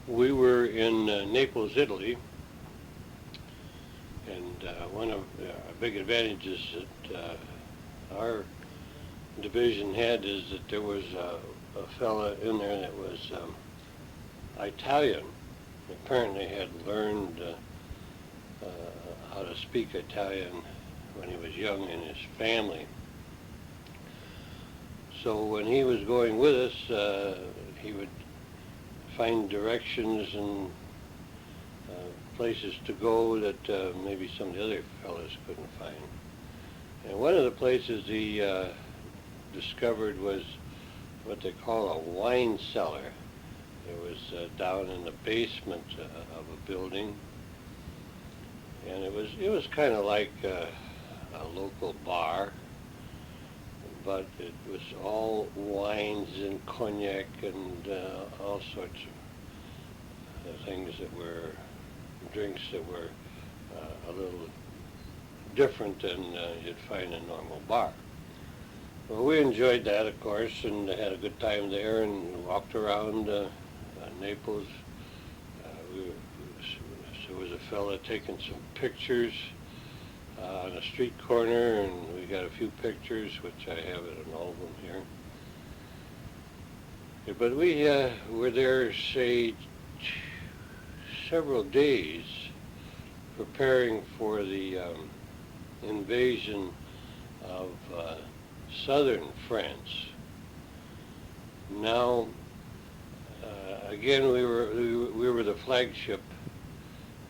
We were in Naples, Italy, and one of the big advantages that our division had is that there was a fella in there that was Italian. Apparently had learned how to speak Italian when he was young in his family. So when he was going with us, he would find directions and places to go that maybe some of the other fellows couldn't find. And one of the places he discovered was what they call a wine cellar. It was down in the basement of a building, and it was kind of like a local bar, but it was all wines and cognac and all sorts of things that were drinks that were a little different than you'd find in a normal bar. Well, we enjoyed that, of course, and had a good time there and walked around Naples. There was a fella taking some pictures on a street corner, and we got a few pictures, which I have in an album here. Yeah, but we were there, say, several days preparing for the invasion of southern France. Now, again, we were the flagship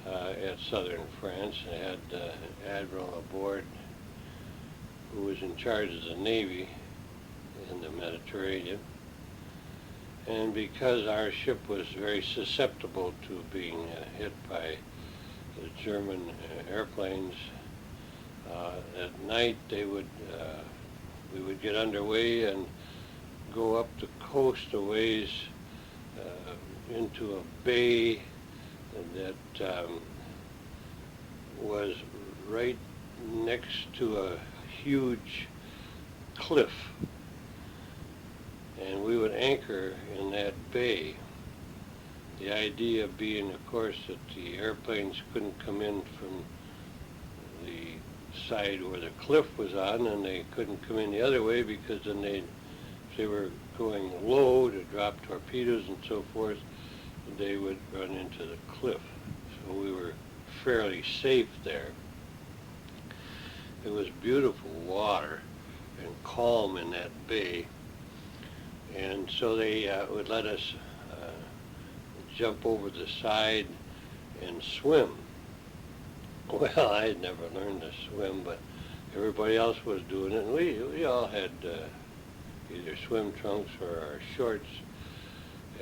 at southern France. I had admiral aboard who was in charge of the Navy in the Mediterranean. And because our ship was very susceptible to being hit by the German airplanes, at night we would get underway and go up the coast a ways into a bay that was right next to a huge cliff. And we would anchor in that bay. The idea being, of course, that the airplanes couldn't come in from the side where the cliff was on, and they couldn't come in the other way, because then if they were going low to drop torpedoes and so forth, they would run into the cliff. So we were fairly safe there. It was beautiful water and calm in that bay. And so they would let us jump over the side and swim. Well, I had never learned to swim, but everybody else was doing it, and we all had either swim trunks or our shorts.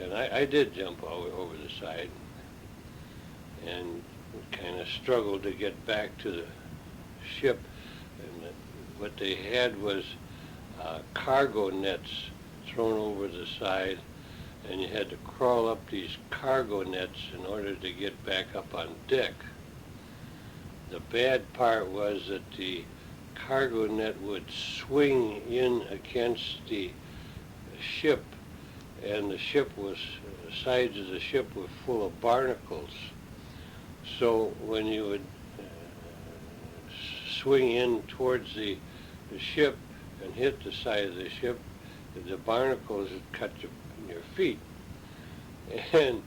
And I did jump over the side and kind of struggled to get back to the ship. And what they had was cargo nets thrown over the side, and you had to crawl up these cargo nets in order to get back up on deck. The bad part was that the cargo net would swing in against the ship, and the sides of the ship were full of barnacles. So when you would swing in towards the ship and hit the side of the ship, the barnacles would cut your feet. And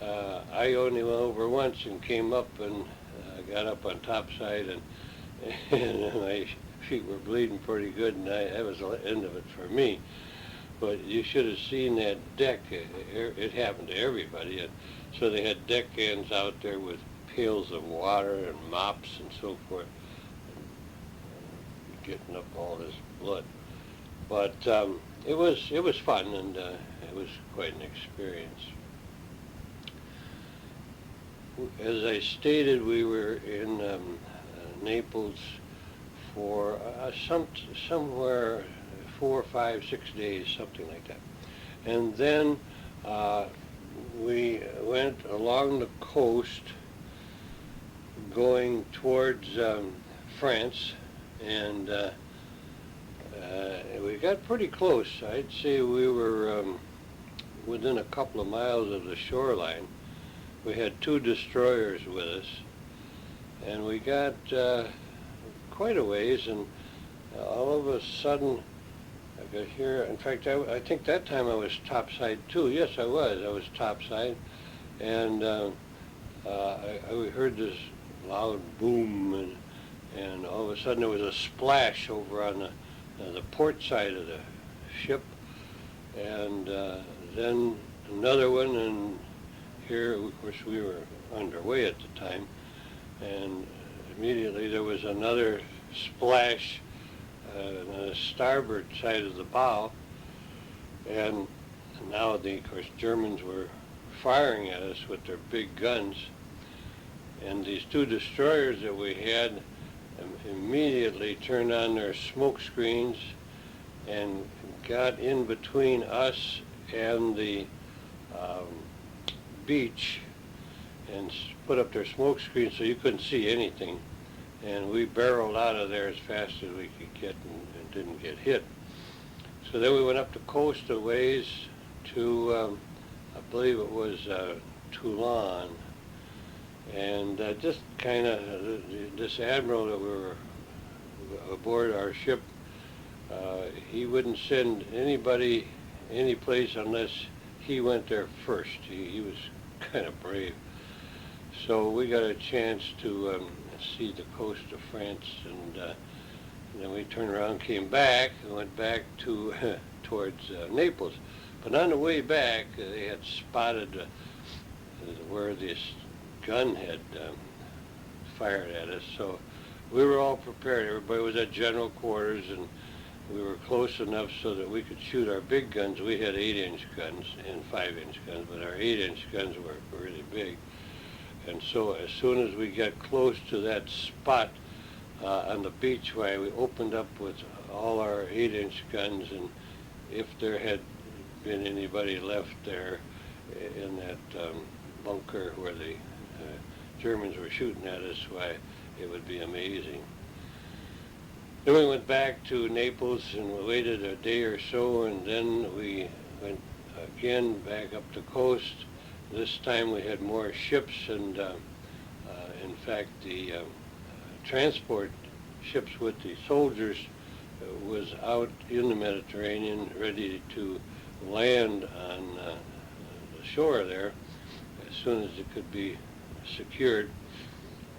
I only went over once and came up and got up on top side, and my feet were bleeding pretty good, and that was the end of it for me. But you should have seen that deck. It happened to everybody. And so they had deck hands out there with pails of water and mops and so forth, and getting up all this blood. But it was fun, and it was quite an experience. As I stated, we were in Naples for somewhere 4, 5, 6 days, something like that. And then we went along the coast going towards France, and we got pretty close. I'd say we were within a couple of miles of the shoreline, we had 2 destroyers with us, and we got quite a ways, and all of a sudden, I got here. In fact, I think that time I was topside too. Yes, I was. I was topside, and I heard this loud boom, and all of a sudden there was a splash over on the port side of the ship, and then another one, and here, of course, we were underway at the time, and immediately there was another splash on the starboard side of the bow, and now of course, Germans were firing at us with their big guns, and these 2 destroyers that we had immediately turned on their smoke screens and got in between us and the beach and put up their smoke screen so you couldn't see anything. And we barreled out of there as fast as we could get and didn't get hit. So then we went up the coast a ways to, I believe it was Toulon. And just kind of, this admiral that we were aboard our ship, he wouldn't send anybody any place unless he went there first. He was kind of brave. So we got a chance to see the coast of France, and then we turned around, came back, and went back to towards Naples. But on the way back, they had spotted where this gun had fired at us. So we were all prepared. Everybody was at general quarters, and we were close enough so that we could shoot our big guns. We had 8-inch guns and 5-inch guns, but our 8-inch guns were really big. And so as soon as we got close to that spot on the beach, where we opened up with all our 8-inch guns, and if there had been anybody left there in that bunker where the Germans were shooting at us, why, it would be amazing. Then we went back to Naples and we waited a day or so, and then we went again back up the coast. This time we had more ships, and in fact the transport ships with the soldiers was out in the Mediterranean ready to land on the shore there as soon as it could be secured.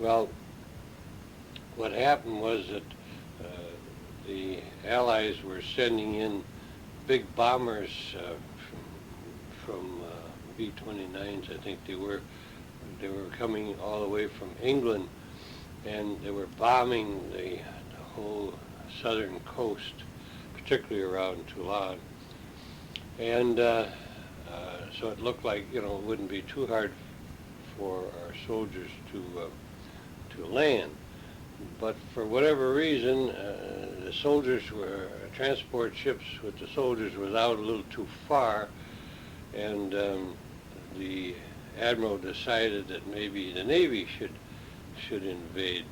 Well, what happened was that the Allies were sending in big bombers from B-29s, I think they were coming all the way from England, and they were bombing the whole southern coast, particularly around Toulon. And so it looked like, it wouldn't be too hard for our soldiers to land. But for whatever reason, the transport ships with the soldiers was out a little too far, and the admiral decided that maybe the Navy should invade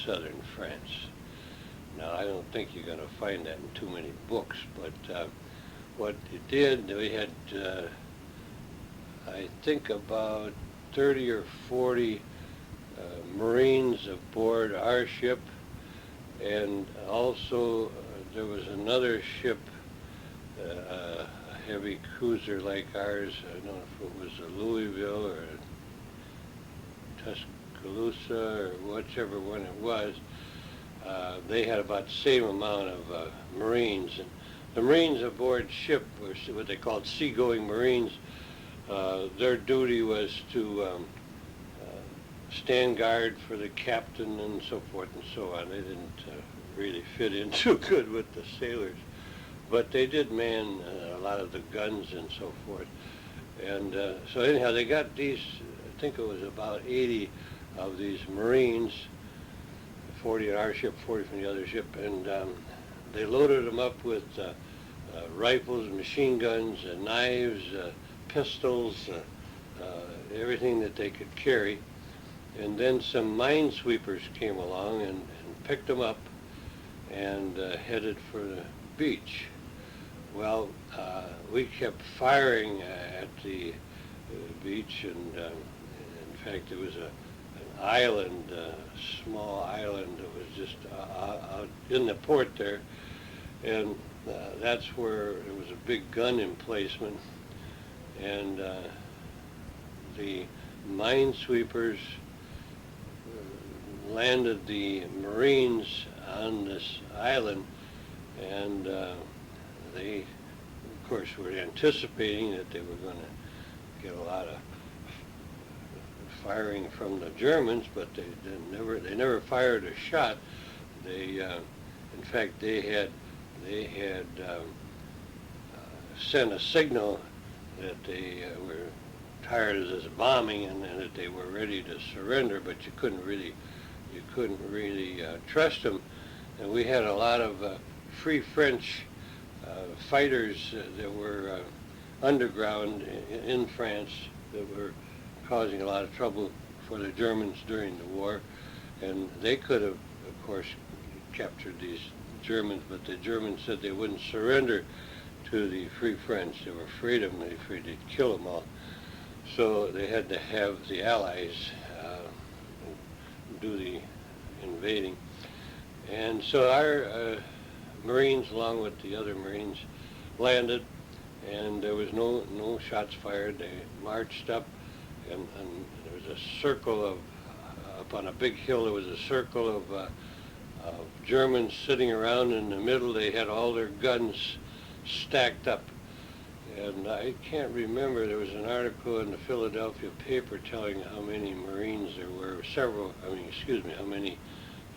southern France. Now, I don't think you're going to find that in too many books, but what it did, we had, I think, about 30 or 40 Marines aboard our ship, and also there was another ship, a heavy cruiser like ours. I don't know if it was a Louisville or a Tuscaloosa or whichever one it was. They had about the same amount of Marines. And the Marines aboard ship were what they called seagoing Marines. Their duty was to stand guard for the captain and so forth and so on. They didn't really fit in too good with the sailors, but they did man a lot of the guns and so forth. And so anyhow, they got these, I think it was about 80 of these Marines, 40 on our ship, 40 from the other ship, and they loaded them up with rifles, machine guns, knives, pistols, everything that they could carry. And then some minesweepers came along and picked them up and headed for the beach. Well, we kept firing at the beach, and fact, it was an island, a small island that was just out in the port there, and that's where it was a big gun emplacement, and the minesweepers landed the Marines on this island, and they, of course, were anticipating that they were going to get a lot of firing from the Germans, but they never fired a shot. They, in fact, they had sent a signal that they were tired of this bombing and that they were ready to surrender, but you couldn't really trust them. And we had a lot of Free French fighters that were underground in France that were causing a lot of trouble for the Germans during the war, and they could have, of course, captured these Germans, but the Germans said they wouldn't surrender to the Free French. They were afraid of them. They were afraid they'd kill them all. So they had to have the Allies do the invading. And so our Marines, along with the other Marines, landed, and there was no shots fired. They marched up, and there was a circle of, up on a big hill, there was a circle of Germans sitting around in the middle. They had all their guns stacked up. And I can't remember, there was an article in the Philadelphia paper telling how many Marines there were, how many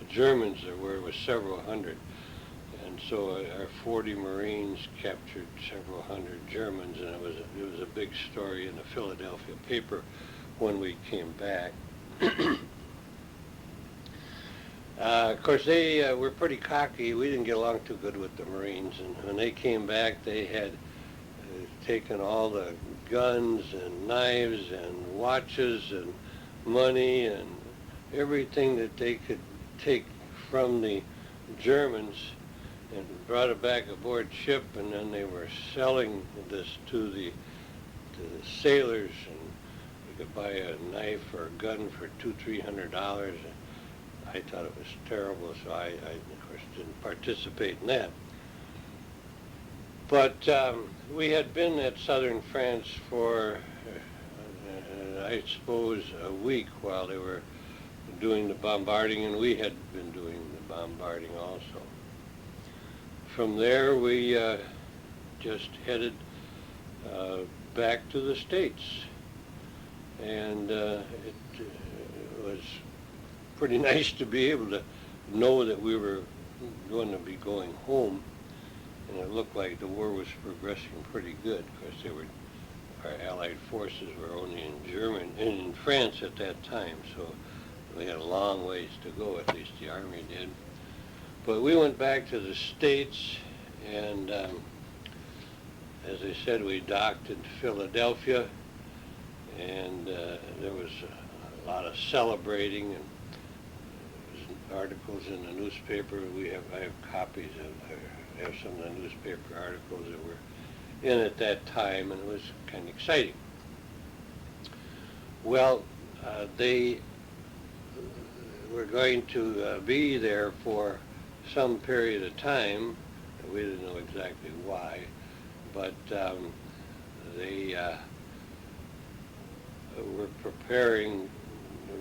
Germans there were. It was several hundred. And so our 40 Marines captured several hundred Germans, and it was a big story in the Philadelphia paper when we came back. Of course, they were pretty cocky. We didn't get along too good with the Marines, and when they came back, they had taken all the guns and knives and watches and money and everything that they could take from the Germans and brought it back aboard ship, and then they were selling this to the sailors, and you could buy a knife or a gun for $200-300. I thought it was terrible, so I of course didn't participate in that. But we had been at southern France for, I suppose, a week while they were doing the bombarding, and we had been doing the bombarding also. From there, we just headed back to the States, and it was pretty nice to be able to know that we were going to be going home. And it looked like the war was progressing pretty good, because our Allied forces were only in France at that time, so we had a long ways to go, at least the Army did. But we went back to the States, and as I said, we docked in Philadelphia, and there was a lot of celebrating, and articles in the newspaper. I have copies of some of the newspaper articles that were in at that time, and it was kind of exciting. Well, they were going to be there for some period of time. We didn't know exactly why, but they were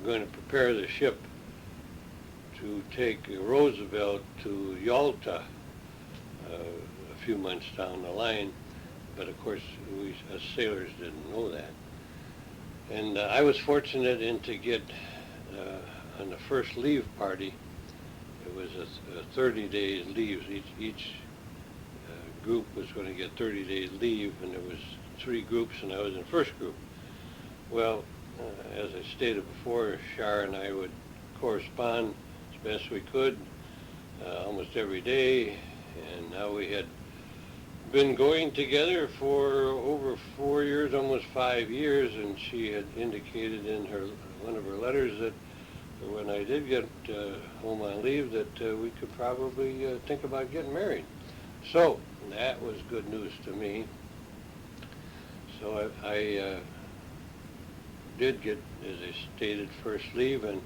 going to prepare the ship to take Roosevelt to Yalta a few months down the line, but of course we as sailors didn't know that. And I was fortunate to get on the first leave party. It was a 30 days leave. Each group was going to get 30 days leave, and there was 3 groups, and I was in the first group. Well, as I stated before, Shar and I would correspond as best we could almost every day, and now we had been going together for over 4 years, almost 5 years, and she had indicated in one of her letters that when I did get home on leave that we could probably think about getting married. So that was good news to me. So I did get, as I stated, first leave and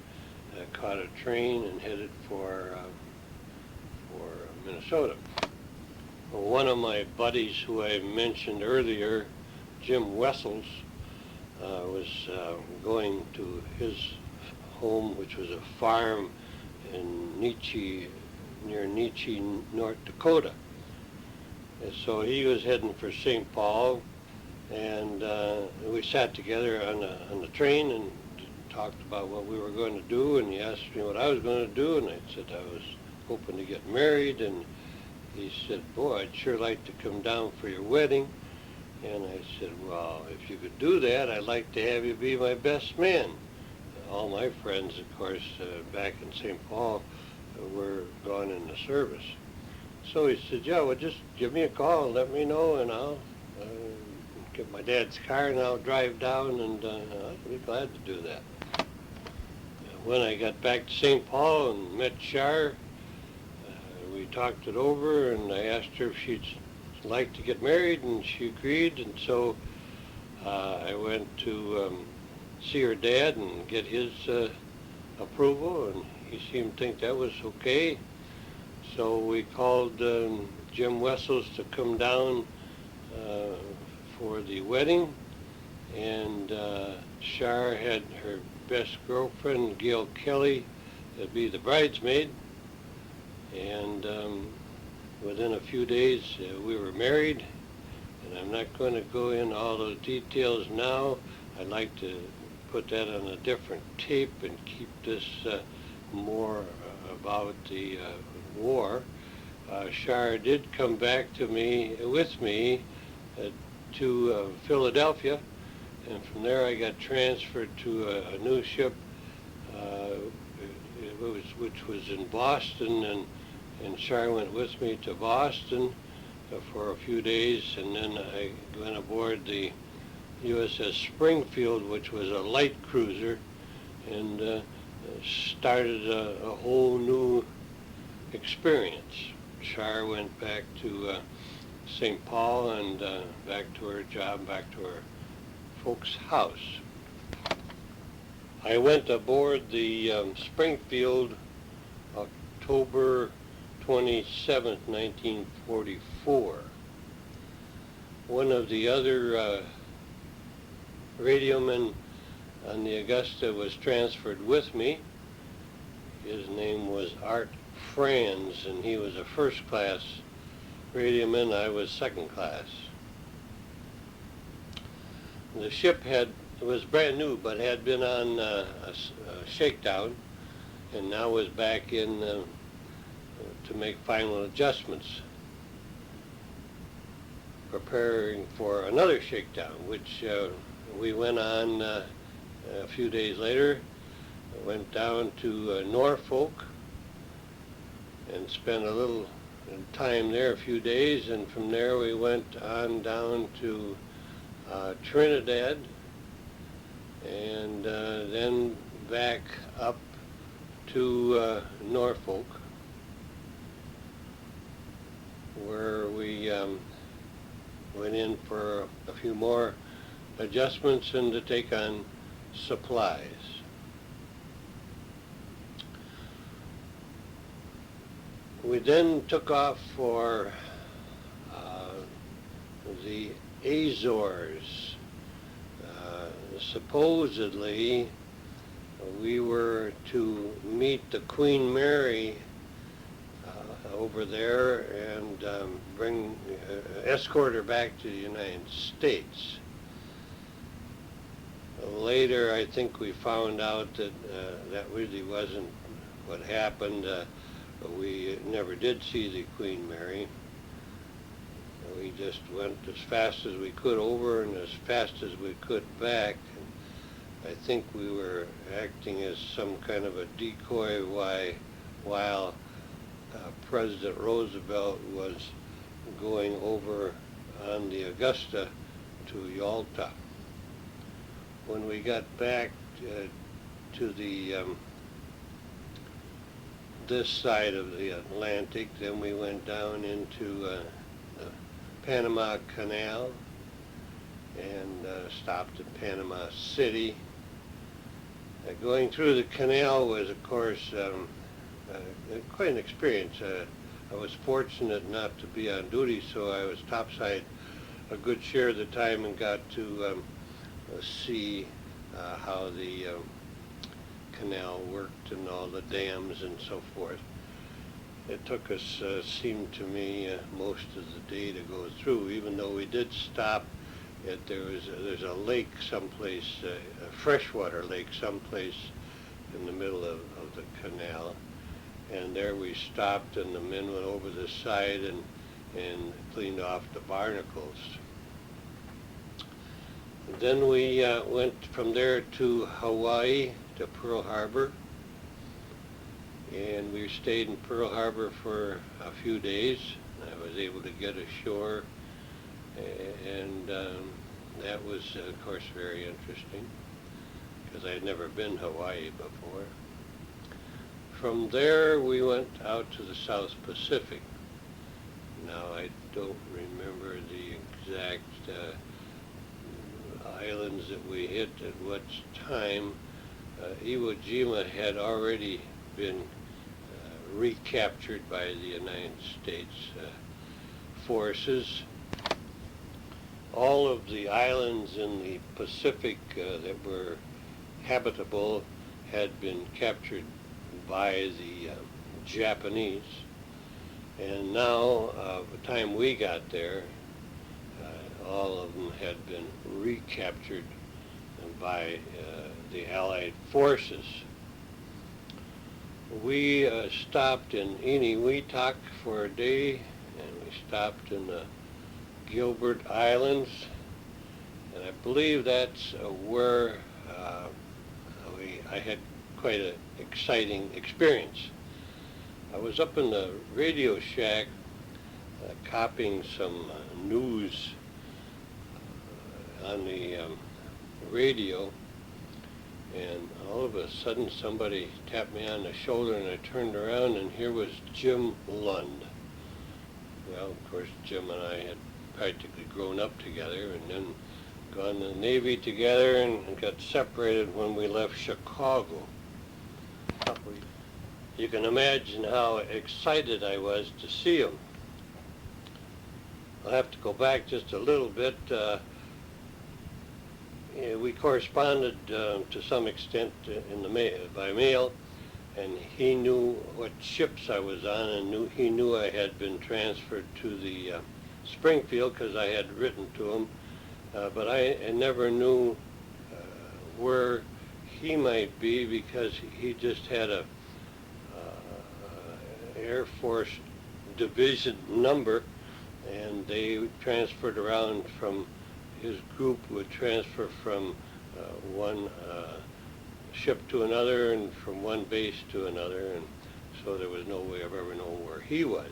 caught a train and headed for Minnesota. Well, one of my buddies who I mentioned earlier, Jim Wessels, was going to his home, which was a farm in near Nietzsche, North Dakota. And so he was heading for St. Paul, and we sat together on the train and talked about what we were going to do, and he asked me what I was going to do, and I said I was hoping to get married, and he said, boy, I'd sure like to come down for your wedding. And I said, well, if you could do that, I'd like to have you be my best man. All my friends, of course, back in St. Paul were gone in the service. So he said, yeah, well, just give me a call and let me know, and I'll get my dad's car and I'll drive down, and I'll be glad to do that. When I got back to St. Paul and met Char, we talked it over, and I asked her if she'd like to get married, and she agreed, and so I went to see her dad and get his approval, and he seemed to think that was okay. So we called Jim Wessels to come down for the wedding, and Char had her best girlfriend, Gail Kelly, to be the bridesmaid, and within a few days we were married. And I'm not going to go into all those details now. I'd like to put that on a different tape and keep this more about the war. Char did come back to me, with me, to Philadelphia, and from there I got transferred to a new ship, which was in Boston, and Char went with me to Boston for a few days, and then I went aboard the USS Springfield, which was a light cruiser, and started a whole new experience. Char went back to St. Paul and back to her job, back to her folks' house. I went aboard the Springfield October 27th, 1944. One of the other radiomen on the Augusta was transferred with me. His name was Art Franz, and he was a first-class radioman. I was second class. The ship was brand new, but had been on a shakedown, and now was back in to make final adjustments, preparing for another shakedown, which we went on a few days later. Went down to Norfolk and spent a little time there, a few days, and from there we went on down to Trinidad, and then back up to Norfolk, where we went in for a few more adjustments and to take on supplies. We then took off for the Azores. Supposedly, we were to meet the Queen Mary over there and escort her back to the United States. Later, I think we found out that that really wasn't what happened. But we never did see the Queen Mary. We just went as fast as we could over and as fast as we could back. And I think we were acting as some kind of a decoy while President Roosevelt was going over on the Augusta to Yalta. When we got back to the this side of the Atlantic, then we went down into the Panama Canal and stopped at Panama City, Going through the canal was, of course, quite an experience. I was fortunate not to be on duty, so I was topside a good share of the time and got to see how the canal worked and all the dams and so forth. It took us, seemed to me, most of the day to go through, even though we did stop there's a lake someplace, a freshwater lake someplace in the middle of the canal. And there we stopped, and the men went over the side and cleaned off the barnacles. Then we went from there to Hawaii, to Pearl Harbor. And we stayed in Pearl Harbor for a few days. I was able to get ashore, and that was, of course, very interesting, because I had never been to Hawaii before. From there, we went out to the South Pacific. Now, I don't remember the exact islands that we hit at what time. Iwo Jima had already been recaptured by the United States forces. All of the islands in the Pacific that were habitable had been captured by the Japanese. And now, by the time we got there, all of them had been recaptured by the Allied forces. We stopped in Inuitak for a day, and we stopped in the Gilbert Islands, and I believe that's where I had quite an exciting experience. I was up in the radio shack copying some news on the radio, and all of a sudden somebody tapped me on the shoulder, and I turned around, and here was Jim Lund. Well, of course, Jim and I had practically grown up together, and then gone to the Navy together, and got separated when we left Chicago. You can imagine how excited I was to see him. I'll have to go back just a little bit. We corresponded to some extent in the by mail, and he knew what ships I was on, and he knew I had been transferred to the Springfield, because I had written to him, but I never knew where he might be, because he just had a Air Force division number, and they transferred around from, his group would transfer from one ship to another, and from one base to another, and so there was no way of ever knowing where he was.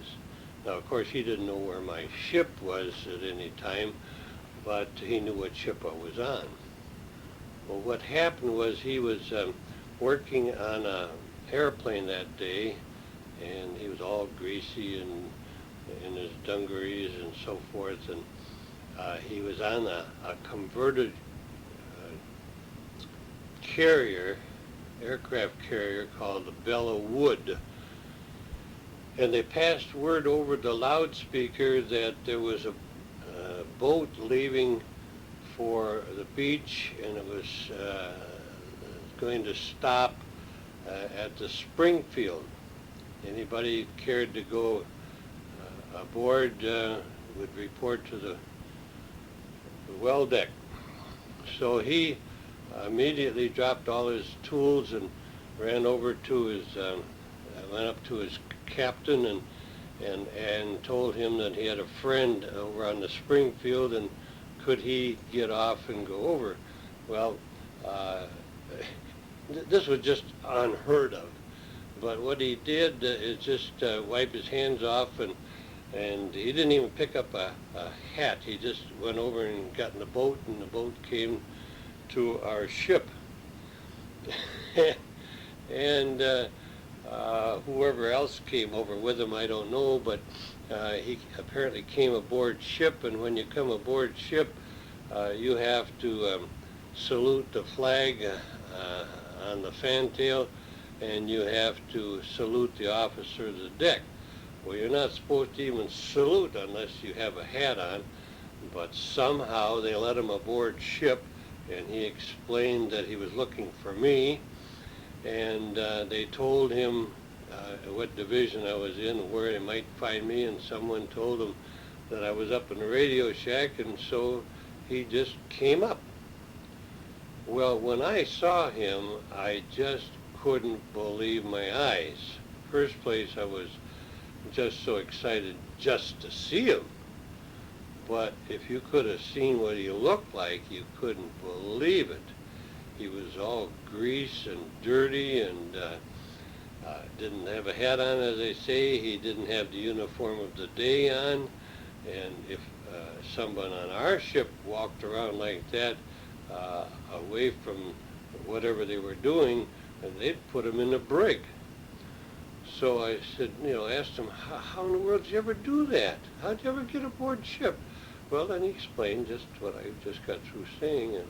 Now, of course, he didn't know where my ship was at any time, but he knew what ship I was on. Well, what happened was he was working on an airplane that day, and he was all greasy and in his dungarees and so forth, and he was on a converted aircraft carrier called the Bella Wood. And they passed word over the loudspeaker that there was a boat leaving for the beach, and it was going to stop at the Springfield. Anybody cared to go aboard would report to the well deck. So he immediately dropped all his tools and ran over to his, went up to his captain and told him that he had a friend over on the Springfield, and could he get off and go over. Well, this was just unheard of. But what he did is just wipe his hands off, and he didn't even pick up a hat. He just went over and got in the boat, and the boat came to our ship. And whoever else came over with him, I don't know, but he apparently came aboard ship, and when you come aboard ship, you have to salute the flag on the fantail, and you have to salute the officer of the deck. Well, you're not supposed to even salute unless you have a hat on, but somehow they let him aboard ship, and he explained that he was looking for me, and they told him what division I was in, where they might find me, and someone told him that I was up in the radio shack, and so he just came up. Well, when I saw him, I just couldn't believe my eyes. First place, I was just so excited just to see him. But if you could have seen what he looked like, you couldn't believe it. He was all grease and dirty, and didn't have a hat on, as they say. He didn't have the uniform of the day on. And if someone on our ship walked around like that, away from whatever they were doing, they'd put him in the brig. So I said, asked him, how in the world did you ever do that? How'd you ever get aboard ship? Well, then he explained just what I just got through saying, and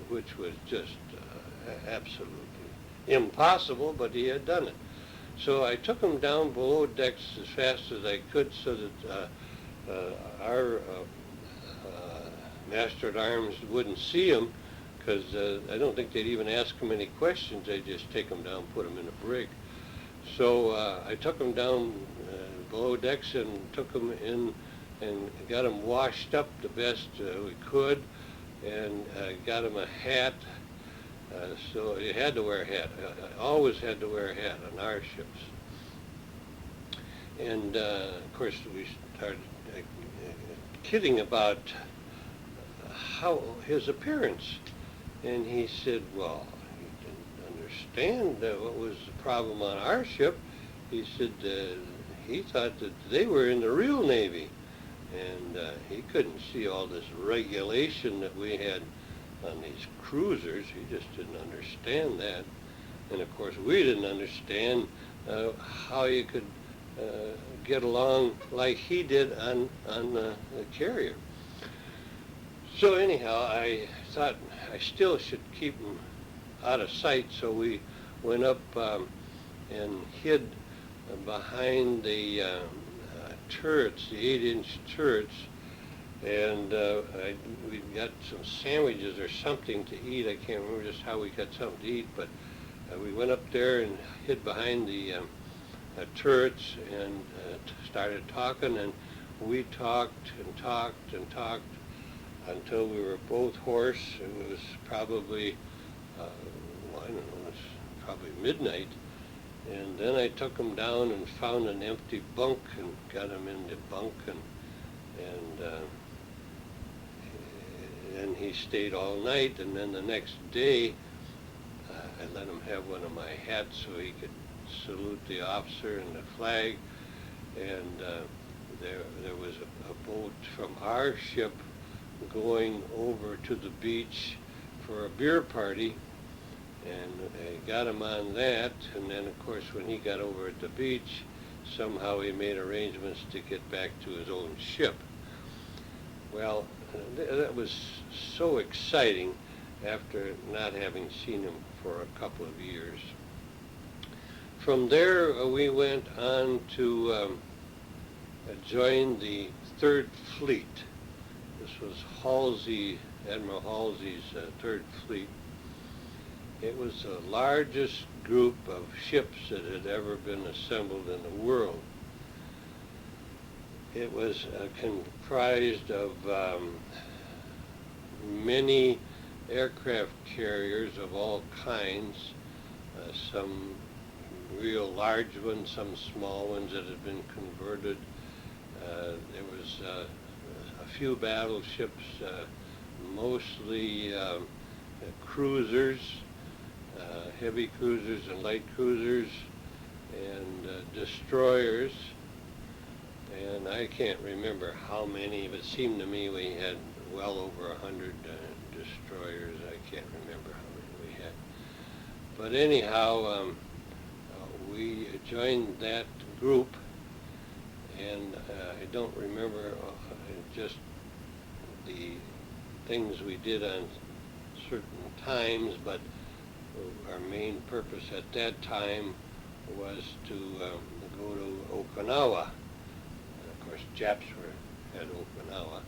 which was just absolutely impossible, but he had done it. So I took him down below decks as fast as I could, so that our master-at-arms wouldn't see him, because I don't think they'd even ask him any questions. They'd just take him down, put him in a brig. So I took him down below decks and took him in and got him washed up the best we could, and got him a hat. So he had to wear a hat. I always had to wear a hat on our ships. And of course we started kidding about how his appearance. And he said, well, he didn't understand what was the problem on our ship. He said he thought that they were in the real Navy, and he couldn't see all this regulation that we had on these cruisers. He just didn't understand that. And of course we didn't understand how you could get along like he did on the carrier. So anyhow, I thought I still should keep him out of sight, so we went up and hid behind the turrets, the 8-inch turrets, and we got some sandwiches or something to eat. I can't remember just how we got something to eat, but we went up there and hid behind the turrets and started talking, and we talked and talked and talked until we were both hoarse. It was probably, I don't know, it was probably midnight. And then I took him down and found an empty bunk and got him in the bunk, and he stayed all night. And then the next day, I let him have one of my hats so he could salute the officer and the flag. And there was a boat from our ship going over to the beach for a beer party, and I got him on that. And then of course when he got over at the beach, somehow he made arrangements to get back to his own ship. Well, that was so exciting after not having seen him for a couple of years. From there we went on to join the Third Fleet. This was Halsey, Admiral Halsey's Third Fleet. It was the largest group of ships that had ever been assembled in the world. It was comprised of many aircraft carriers of all kinds, some real large ones, some small ones that had been converted. There was a few battleships, mostly cruisers, heavy cruisers and light cruisers, and destroyers. And I can't remember how many, but it seemed to me we had well over 100 destroyers. I can't remember how many we had. But anyhow, we joined that group, and I don't remember just the things we did on certain times, but our main purpose at that time was to go to Okinawa. And of course, Japs were at Okinawa,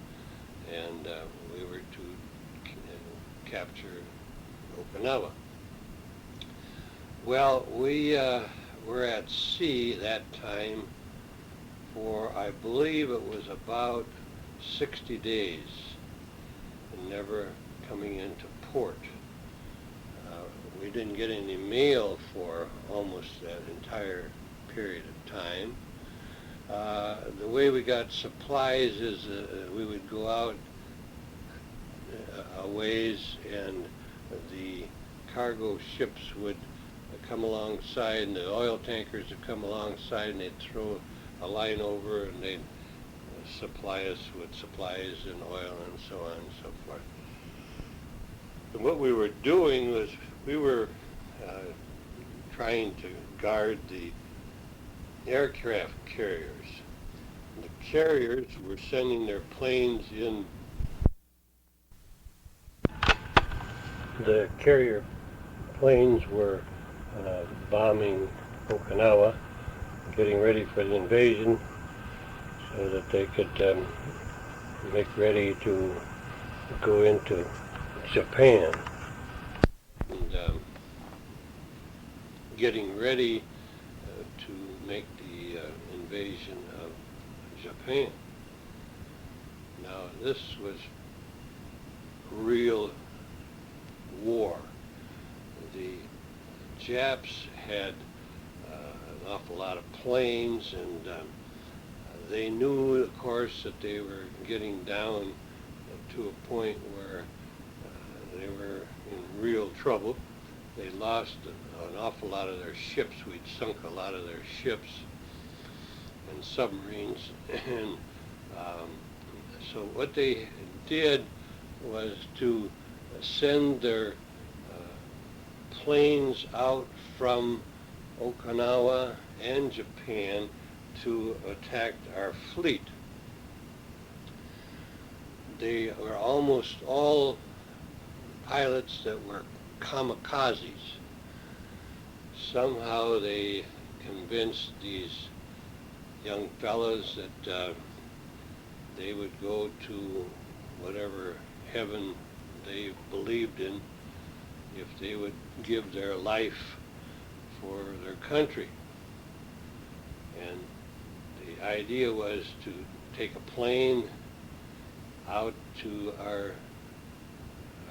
and we were to capture Okinawa. Well, we were at sea that time for, I believe it was about 60 days, and never coming into port. We didn't get any mail for almost that entire period of time. The way we got supplies is we would go out a ways, and the cargo ships would come alongside, and the oil tankers would come alongside, and they'd throw a line over, and they'd supply us with supplies and oil and so on and so forth. And what we were doing was we were trying to guard the aircraft carriers. The carriers were sending their planes in. The carrier planes were bombing Okinawa, getting ready for the invasion so that they could make ready to go into Japan. And getting ready to make the invasion of Japan. Now, this was real war. The Japs had an awful lot of planes, and they knew, of course, that they were getting down to a point where they were in real trouble. They lost an awful lot of their ships. We'd sunk a lot of their ships and submarines. And so what they did was to send their planes out from Okinawa and Japan to attack our fleet. They were almost all pilots that were kamikazes. Somehow they convinced these young fellas that they would go to whatever heaven they believed in if they would give their life for their country. And the idea was to take a plane out to our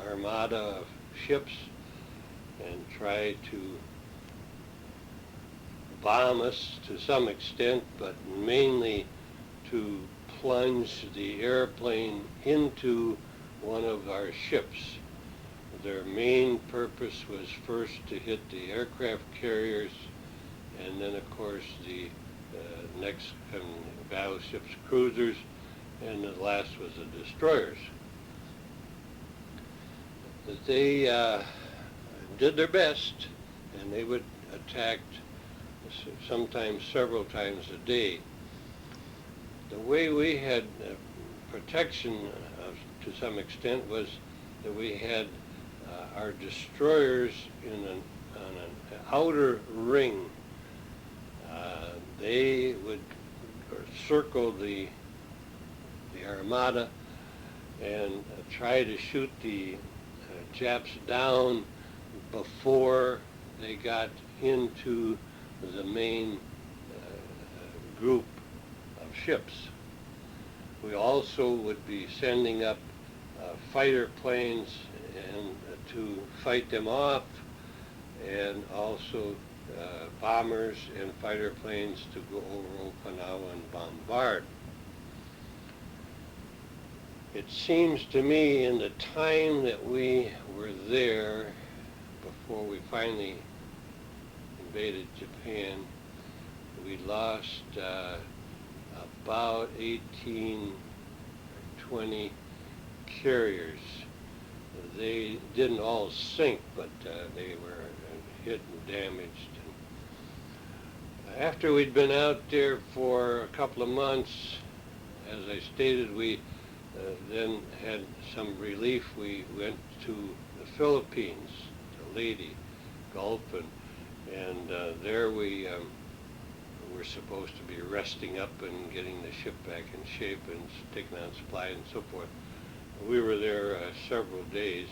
armada of ships and try to bomb us to some extent, but mainly to plunge the airplane into one of our ships. Their main purpose was first to hit the aircraft carriers, and then of course the next battleships, cruisers, and the last was the destroyers. They did their best, and they would attack sometimes several times a day. The way we had protection to some extent was that we had our destroyers on an outer ring. They would circle the armada and try to shoot the Japs down before they got into the main group of ships. We also would be sending up fighter planes and to fight them off, and also bombers and fighter planes to go over Okinawa and bombard. It seems to me in the time that we were there before we finally invaded Japan, we lost about 18 or 20 carriers. They didn't all sink, but they were hit and damaged. After we'd been out there for a couple of months, as I stated, we then had some relief. We went to the Philippines. A lady Gulf, and there we were supposed to be resting up and getting the ship back in shape and taking on supply and so forth. We were there several days.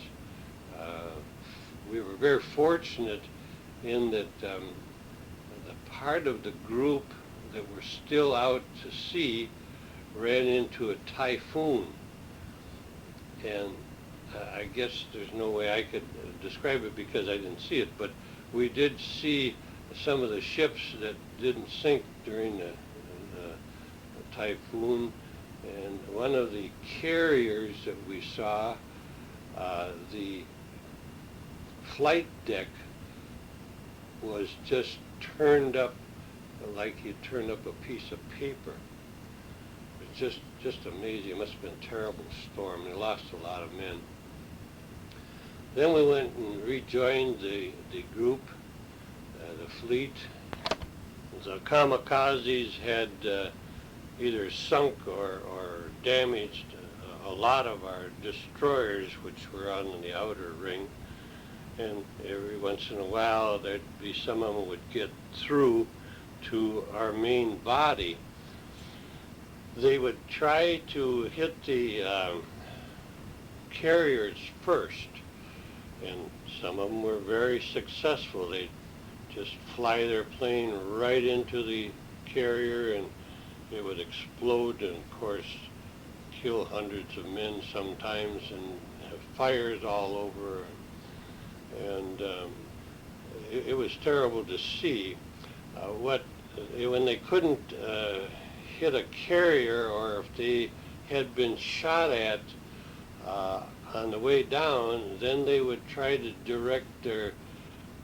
We were very fortunate in that the part of the group that were still out to sea ran into a typhoon. And I guess there's no way I could describe it because I didn't see it, but we did see some of the ships that didn't sink during the typhoon. And one of the carriers that we saw, the flight deck was just turned up like you turned up a piece of paper. It was just amazing. It must have been a terrible storm. They lost a lot of men. Then we went and rejoined the group, the fleet. The kamikazes had either sunk or damaged a lot of our destroyers, which were on the outer ring. And every once in a while, there'd be some of them would get through to our main body. They would try to hit the carriers first, and some of them were very successful. They'd just fly their plane right into the carrier, and it would explode and, of course, kill hundreds of men sometimes and have fires all over. And it was terrible to see when they couldn't hit a carrier, or if they had been shot at on the way down, then they would try to direct their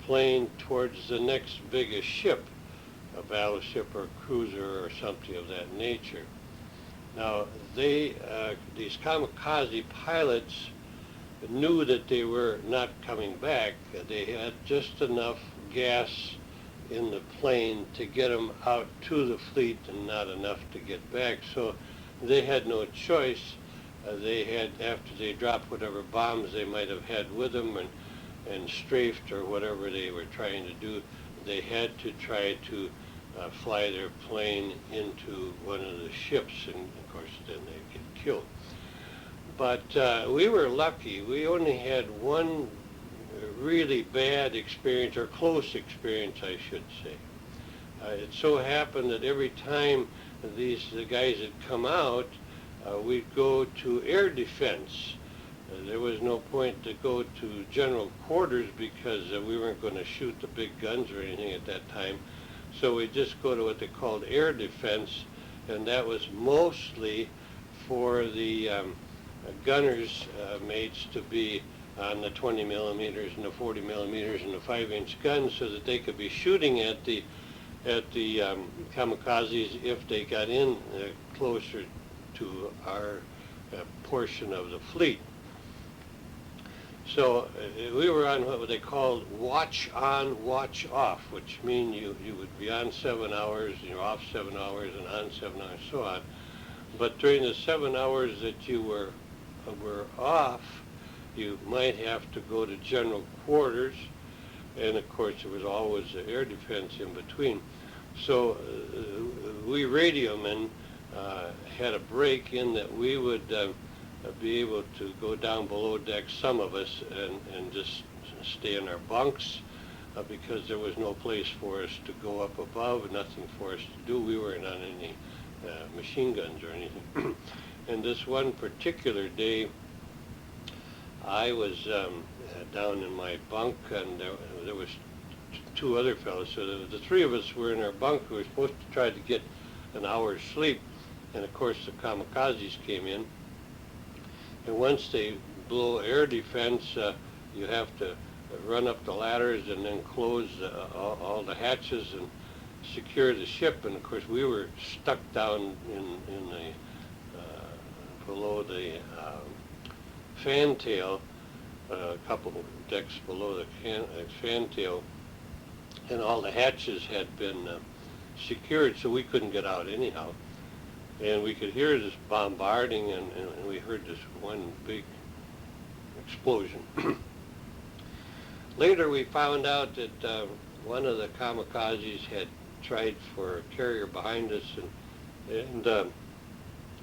plane towards the next biggest ship, a battleship or cruiser or something of that nature. Now, these kamikaze pilots knew that they were not coming back. They had just enough gas in the plane to get them out to the fleet and not enough to get back. So they had no choice. They had, after they dropped whatever bombs they might have had with them and strafed or whatever they were trying to do, they had to try to fly their plane into one of the ships, and of course then they get killed. But we were lucky. We only had one really bad experience, or close experience, I should say. It so happened that every time the guys had come out, we'd go to air defense. There was no point to go to general quarters because we weren't going to shoot the big guns or anything at that time. So we'd just go to what they called air defense, and that was mostly for the gunners' mates to be on the 20 millimeters and the 40 millimeters and the 5-inch guns, so that they could be shooting at the kamikazes if they got in closer to our portion of the fleet. So we were on what they called watch on, watch off, which means you would be on 7 hours, you're off 7 hours, and on 7 hours, so on. But during the 7 hours that you were off, you might have to go to general quarters, and of course there was always the air defense in between. So we radio men had a break in that we would be able to go down below deck, some of us, and just stay in our bunks because there was no place for us to go up above, nothing for us to do. We weren't on any machine guns or anything. And this one particular day, I was down in my bunk, and there was two other fellows. So the three of us were in our bunk. We were supposed to try to get an hour's sleep, and of course the kamikazes came in. And once they blow air defense, you have to run up the ladders and then close all the hatches and secure the ship. And of course we were stuck down in the below the fantail, a couple of decks below the fantail, and all the hatches had been secured, so we couldn't get out anyhow. And we could hear this bombarding, and we heard this one big explosion. Later we found out that one of the kamikazes had tried for a carrier behind us, and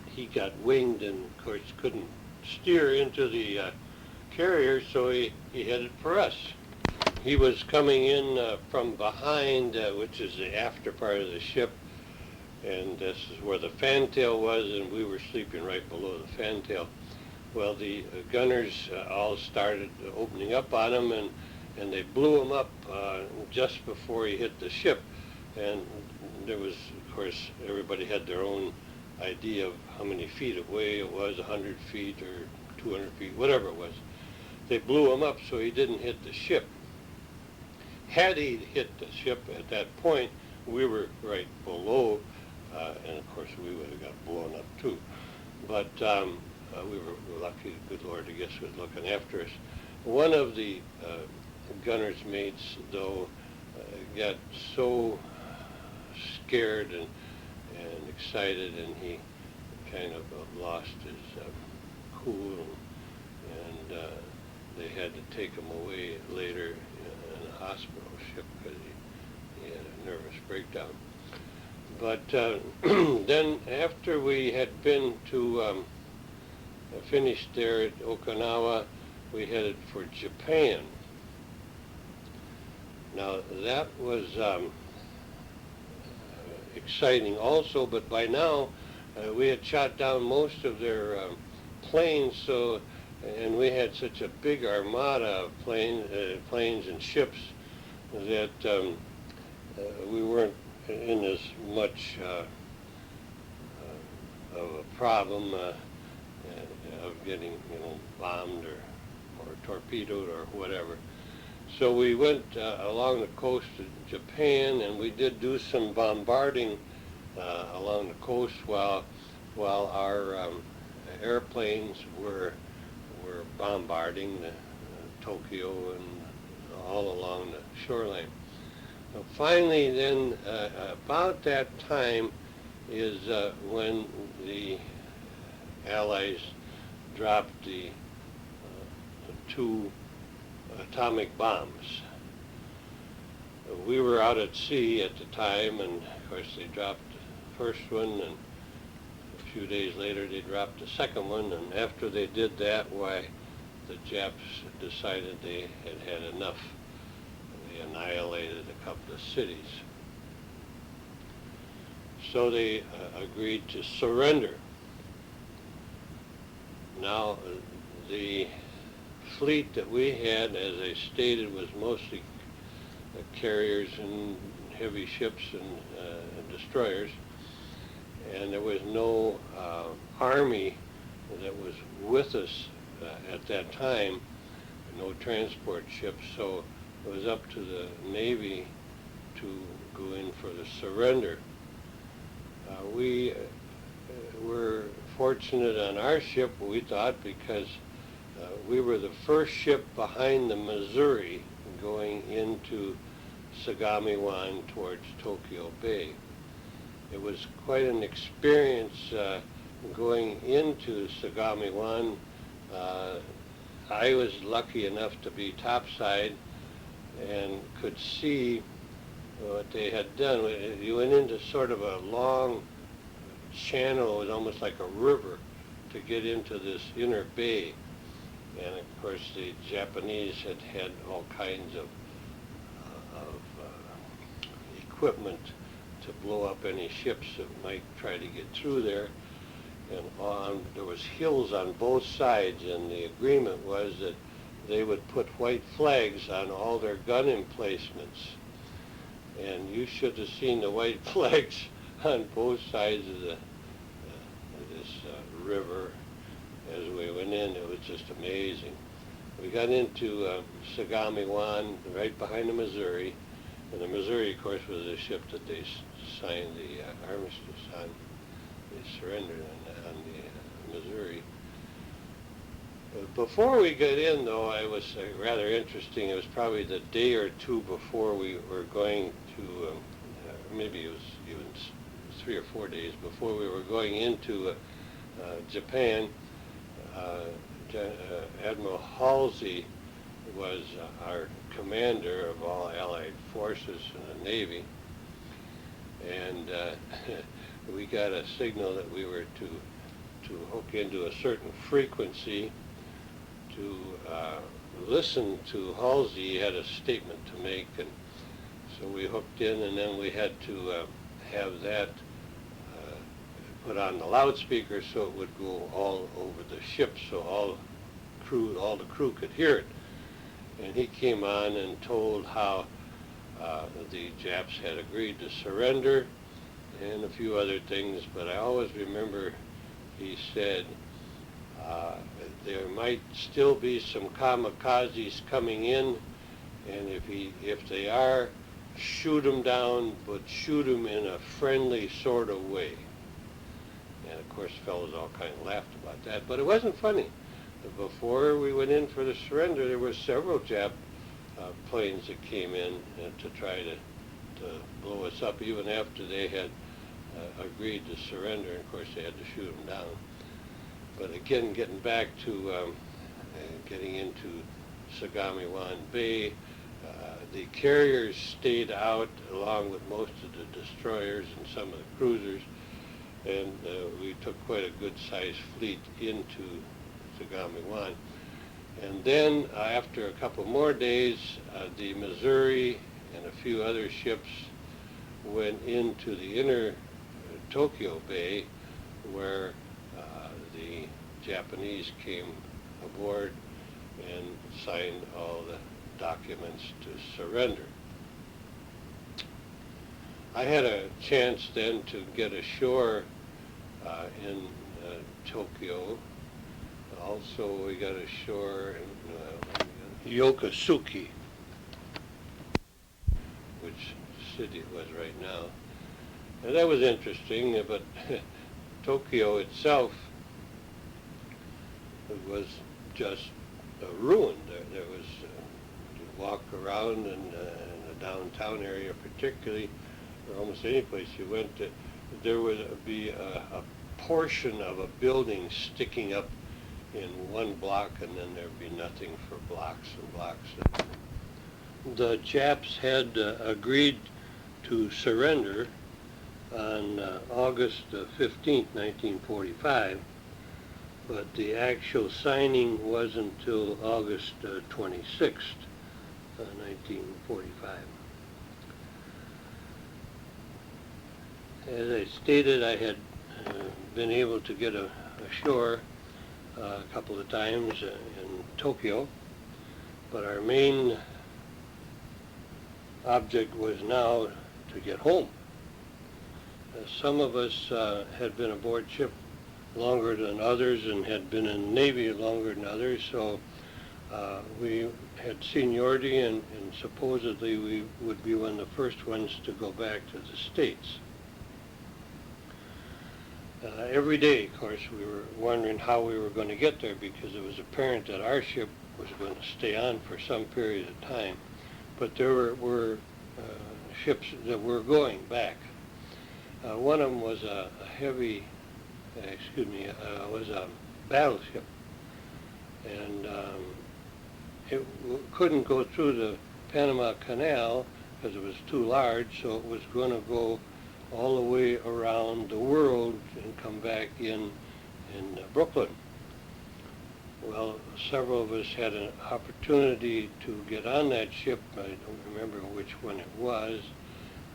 he got winged and, of course, couldn't steer into the carrier, so he headed for us. He was coming in from behind, which is the after part of the ship, and this is where the fantail was, and we were sleeping right below the fantail. Well, the gunners all started opening up on him, and they blew him up just before he hit the ship. And there was, of course, everybody had their own idea of how many feet away it was, 100 feet or 200 feet, whatever it was. They blew him up so he didn't hit the ship. Had he hit the ship at that point, we were right below, and of course we would have got blown up too. But we were lucky, good Lord, I guess, was looking after us. One of the gunner's mates, though, got so scared and excited, and he kind of lost his cool, and they had to take him away later in a hospital ship because he had a nervous breakdown. But then after we had been to finished there at Okinawa, we headed for Japan. Now that was exciting also, but by now we had shot down most of their planes, and we had such a big armada of planes and ships that we weren't in as much of a problem of getting, bombed or torpedoed or whatever. So we went along the coast of Japan, and we did do some bombarding along the coast while our airplanes were bombarding Tokyo and all along the shoreline. Now, finally, then, about that time is when the Allies dropped the two atomic bombs. We were out at sea at the time, and of course they dropped the first one, and a few days later they dropped the second one, and after they did that, why, the Japs decided they had had enough. They annihilated a couple of cities. So they agreed to surrender. Now, the fleet that we had, as I stated, was mostly carriers and heavy ships and destroyers, and there was no army that was with us at that time, no transport ships, so it was up to the Navy to go in for the surrender. We were fortunate on our ship, we thought, because we were the first ship behind the Missouri going into Sagami-wan towards Tokyo Bay. It was quite an experience going into Sagami-wan. I was lucky enough to be topside and could see what they had done. You went into sort of a long channel, it was almost like a river, to get into this inner bay. And of course the Japanese had all kinds of equipment to blow up any ships that might try to get through there. And there was hills on both sides, and the agreement was that they would put white flags on all their gun emplacements. And you should have seen the white flags on both sides of this river as we went in. It was just amazing. We got into Sagami-wan, right behind the Missouri, and the Missouri, of course, was the ship that they signed the armistice on. They surrendered on the Missouri. Before we got in, though, it was rather interesting. It was probably the day or two before we were going to, maybe it was even 3 or 4 days before we were going into Japan. Admiral Halsey was our commander of all Allied forces in the Navy, and we got a signal that we were to hook into a certain frequency to listen to Halsey. He had a statement to make, and so we hooked in, and then we had to have that put on the loudspeaker so it would go all over the ship, so all the crew could hear it. And he came on and told how the Japs had agreed to surrender and a few other things, but I always remember he said there might still be some kamikazes coming in, and if they are, shoot them down, but shoot them in a friendly sort of way. And of course, fellows all kind of laughed about that, but it wasn't funny. Before we went in for the surrender, there were several Jap planes that came in to try to blow us up, even after they had agreed to surrender. And of course, they had to shoot them down. But again, getting back to getting into Sagami-Wan Bay, the carriers stayed out along with most of the destroyers and some of the cruisers, and we took quite a good-sized fleet into Sagami-Wan. And then after a couple more days, the Missouri and a few other ships went into the inner Tokyo Bay, where the Japanese came aboard and signed all the documents to surrender. I had a chance then to get ashore in Tokyo. Also, we got ashore in Yokosuka, which city it was right now. And that was interesting, but Tokyo itself was just ruined. There was, you walk around in the downtown area particularly, or almost any place you went, there would be a portion of a building sticking up in one block, and then there'd be nothing for blocks and blocks. The Japs had agreed to surrender on August 15th, 1945, but the actual signing wasn't until August 26th, 1945. As I stated, I had been able to get ashore a couple of times in Tokyo, but our main object was now to get home. Some of us had been aboard ship longer than others and had been in the Navy longer than others, so we had seniority, and supposedly we would be one of the first ones to go back to the States. Every day, of course, we were wondering how we were going to get there, because it was apparent that our ship was going to stay on for some period of time. But there were ships that were going back. One of them was a was a battleship, and it couldn't go through the Panama Canal because it was too large, so it was going to go all the way around the world and come back in Brooklyn. Well, several of us had an opportunity to get on that ship. I don't remember which one it was,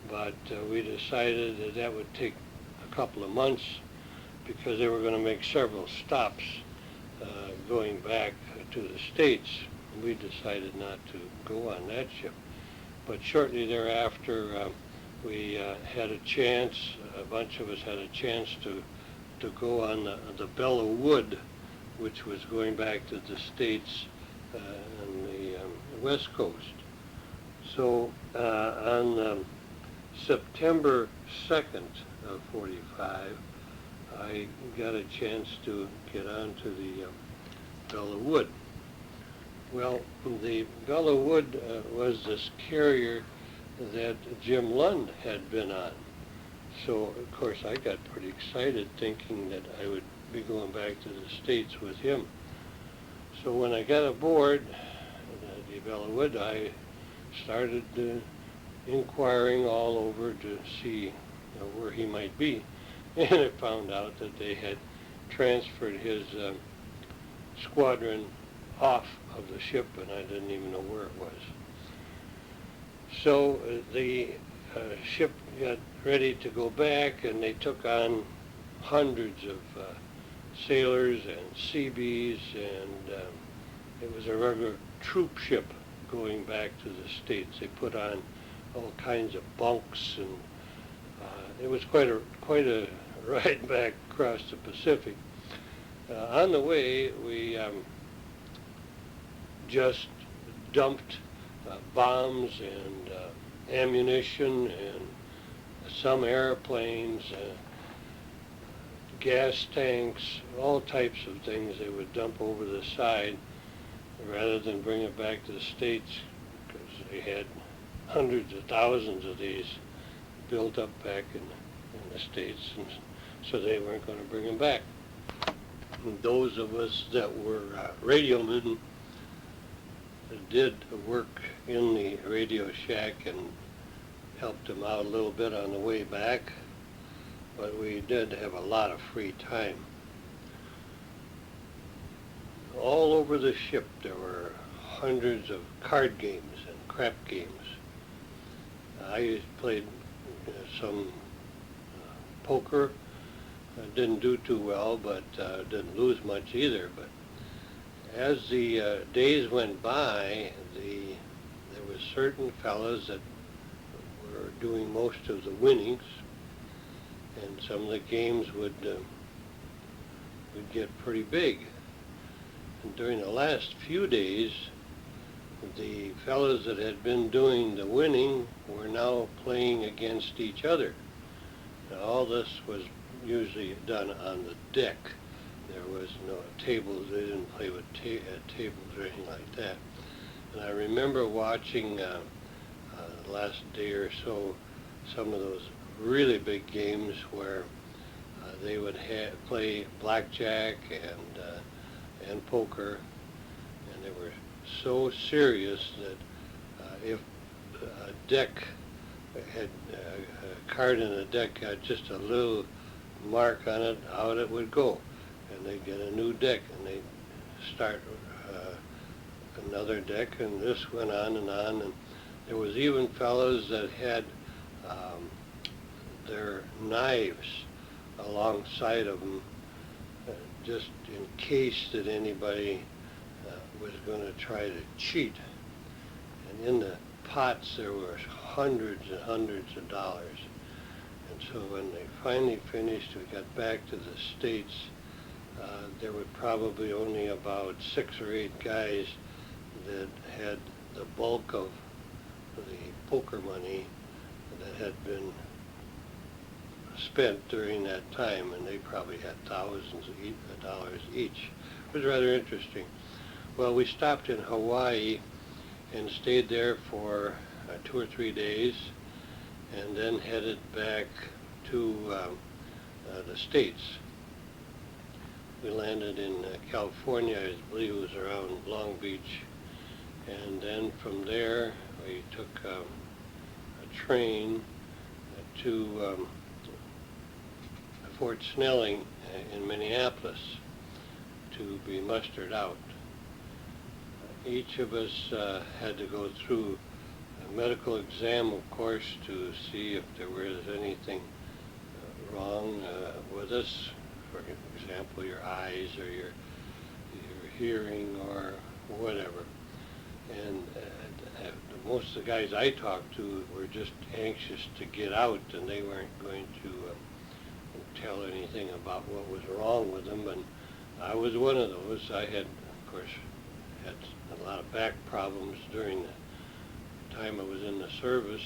but we decided that that would take a couple of months because they were going to make several stops going back to the States. We decided not to go on that ship. But shortly thereafter, we had a chance, a bunch of us had a chance to go on the Bella Wood, which was going back to the States on the West Coast. So on September 2nd of 45, I got a chance to get onto the Bella Wood. Well, the Bella Wood was this carrier that Jim Lund had been on. So, of course, I got pretty excited thinking that I would be going back to the States with him. So when I got aboard, the Bellewood, I started inquiring all over to see where he might be, and I found out that they had transferred his squadron off of the ship, and I didn't even know where it was. So the ship got ready to go back, and they took on hundreds of sailors and Seabees, and it was a regular troop ship going back to the States. They put on all kinds of bunks, and it was quite a ride back across the Pacific. On the way, we just dumped bombs and ammunition and some airplanes, gas tanks, all types of things they would dump over the side rather than bring it back to the States, because they had hundreds of thousands of these built up back in the States, and so they weren't going to bring them back. And those of us that were radiomen did work in the Radio Shack and helped them out a little bit on the way back, but we did have a lot of free time. All over the ship there were hundreds of card games and crap games. I played some poker. I didn't do too well, but didn't lose much either. But as the days went by, there were certain fellas that were doing most of the winnings, and some of the games would get pretty big. And during the last few days, the fellas that had been doing the winning were now playing against each other. Now, all this was usually done on the deck. There was no tables. They didn't play with tables or anything like that. And I remember watching the last day or so some of those really big games where they would play blackjack and poker, and they were so serious that if a deck had a card in the deck got just a little mark on it, out it would go, and they'd get a new deck, and they'd start another deck, and this went on, and there was even fellows that had their knives alongside of them, just in case that anybody was going to try to cheat. And in the pots there were hundreds and hundreds of dollars. And so when they finally finished, we got back to the States, there were probably only about 6 or 8 guys that had the bulk of the poker money that had been spent during that time, and they probably had thousands of dollars each. It was rather interesting. Well, we stopped in Hawaii and stayed there for 2 or 3 days, and then headed back to the States. We landed in California, I believe it was around Long Beach, and then from there we took a train to Fort Snelling in Minneapolis to be mustered out. Each of us had to go through a medical exam, of course, to see if there was anything wrong with us. For example, your eyes or your hearing or whatever. And most of the guys I talked to were just anxious to get out, and they weren't going to tell anything about what was wrong with them. And I was one of those. I had, of course, had a lot of back problems during the time I was in the service,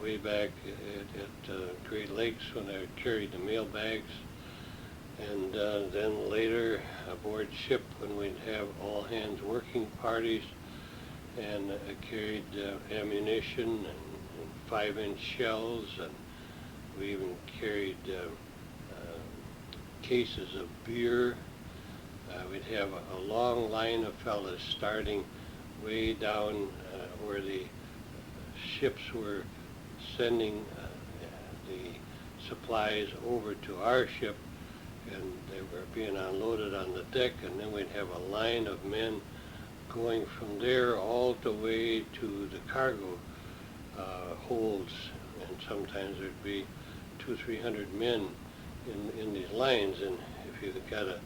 way back at Great Lakes when I carried the mail bags, and then later aboard ship when we'd have all hands working parties, and I carried ammunition and 5-inch shells, and we even carried cases of beer. We'd have a long line of fellas starting way down where the ships were sending the supplies over to our ship, and they were being unloaded on the deck, and then we'd have a line of men going from there all the way to the cargo holds, and sometimes there'd be 200-300 men in these lines, and if you got a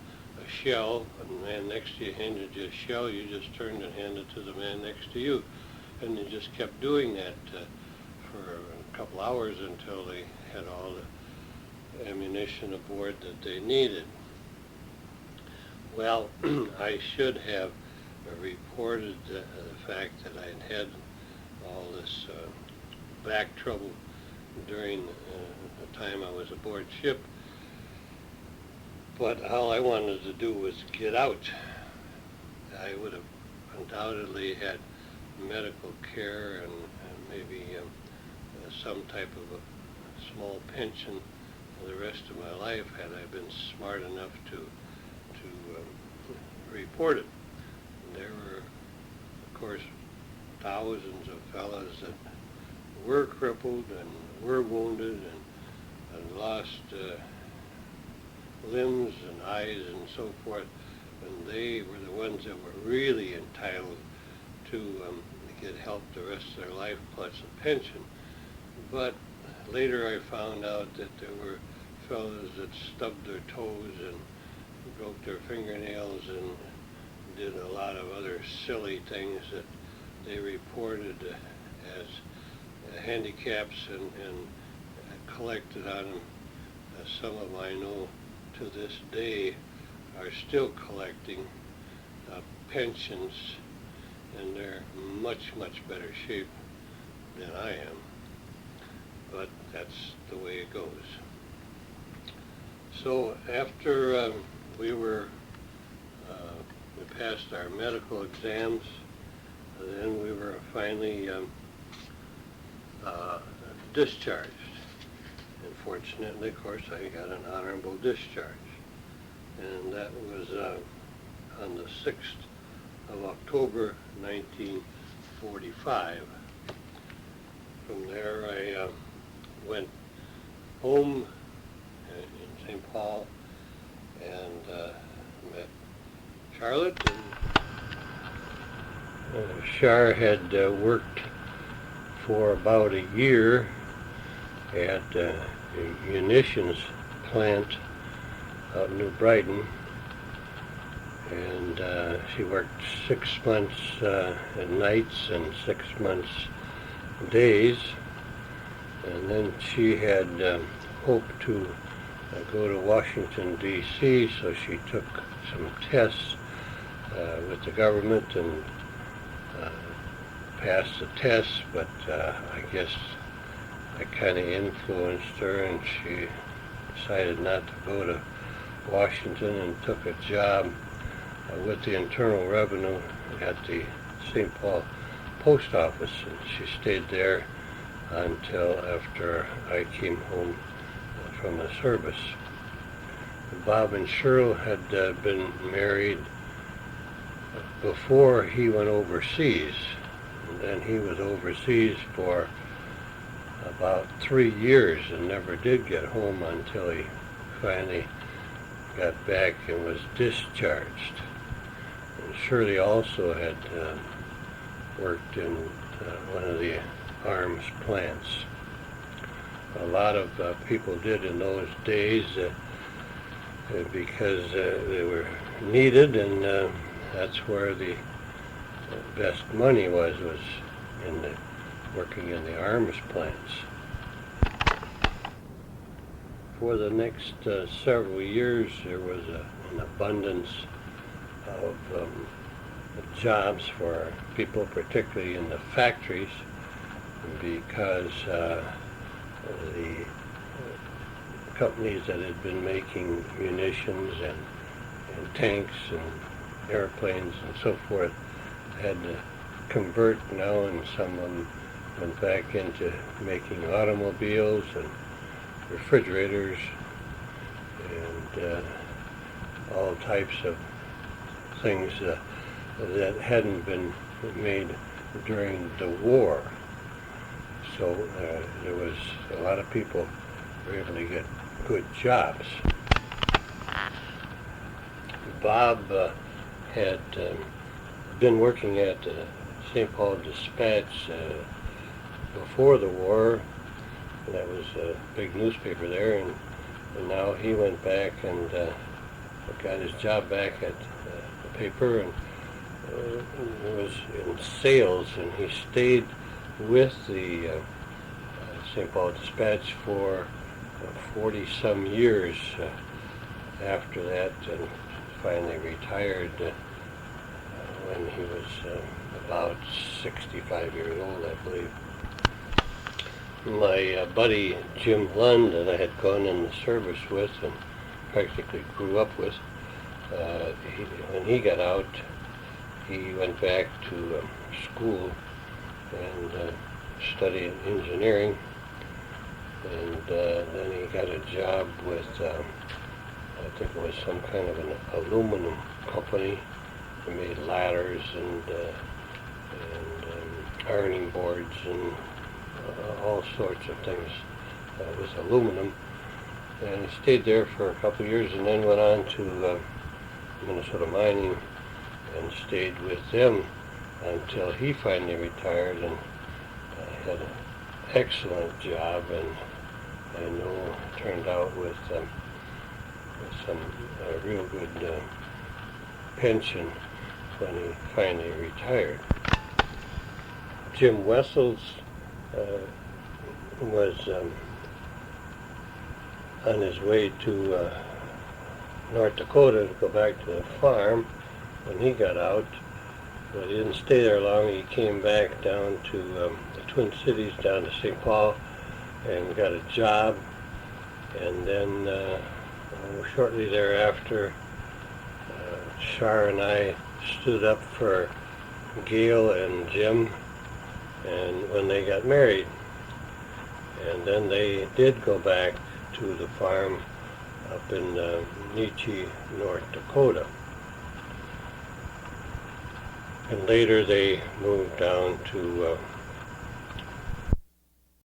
shell, and the man next to you handed you a shell, you just turned and handed it to the man next to you, and you just kept doing that for a couple hours until they had all the ammunition aboard that they needed. Well, I should have reported the fact that I'd had all this back trouble during the time I was aboard ship, but all I wanted to do was get out. I would have undoubtedly had medical care and maybe some type of a small pension for the rest of my life had I been smart enough to report it. There were, of course, thousands of fellows that were crippled and were wounded and lost limbs and eyes and so forth, and they were the ones that were really entitled to get help the rest of their life plus a pension. But later I found out that there were fellows that stubbed their toes and broke their fingernails and did a lot of other silly things that they reported as handicaps and collected on them. Some of them I know to this day are still collecting pensions, and they're much better shape than I am. But that's the way it goes. So after we passed our medical exams, then we were finally discharged. And fortunately, of course, I got an honorable discharge. And that was on the 6th of October, 1945. From there, I went home in St. Paul and met Charlotte. And Char had worked for about a year at a munitions plant out in New Brighton, and she worked 6 months at nights and 6 months days, and then she had hoped to go to Washington, D.C., so she took some tests with the government and passed the tests, but I guess I kind of influenced her, and she decided not to go to Washington and took a job with the Internal Revenue at the St. Paul Post Office, and she stayed there until after I came home from the service. Bob and Cheryl had been married before he went overseas, and then he was overseas for about 3 years and never did get home until he finally got back and was discharged. And Shirley also had worked in one of the arms plants. A lot of people did in those days because they were needed, and that's where the best money was in working in the arms plants. For the next several years, there was an abundance of jobs for people, particularly in the factories, because the companies that had been making munitions and tanks and airplanes and so forth had to convert now, and some of them went back into making automobiles and refrigerators and all types of things that hadn't been made during the war. So there was a lot of people were able to get good jobs. Bob had been working at the St. Paul Dispatch before the war. That was a big newspaper there, and now he went back and got his job back at the paper, and was in sales, and he stayed with the St. Paul Dispatch for 40-some years after that, and finally retired when he was about 65 years old, I believe. My buddy Jim Lund, that I had gone in the service with and practically grew up with, when he got out, he went back to school and studied engineering, and then he got a job with, I think it was some kind of an aluminum company. They made ladders and ironing boards and all sorts of things with aluminum. And he stayed there for a couple of years and then went on to Minnesota Mining and stayed with them until he finally retired, and had an excellent job, and I know turned out with some real good pension when he finally retired. Jim Wessels was on his way to North Dakota to go back to the farm when he got out, but he didn't stay there long. He came back down to the Twin Cities, down to St. Paul, and got a job, and then shortly thereafter, Char and I stood up for Gail and Jim, and when they got married, and then they did go back to the farm up in Nietzsche, North Dakota. And later they moved down to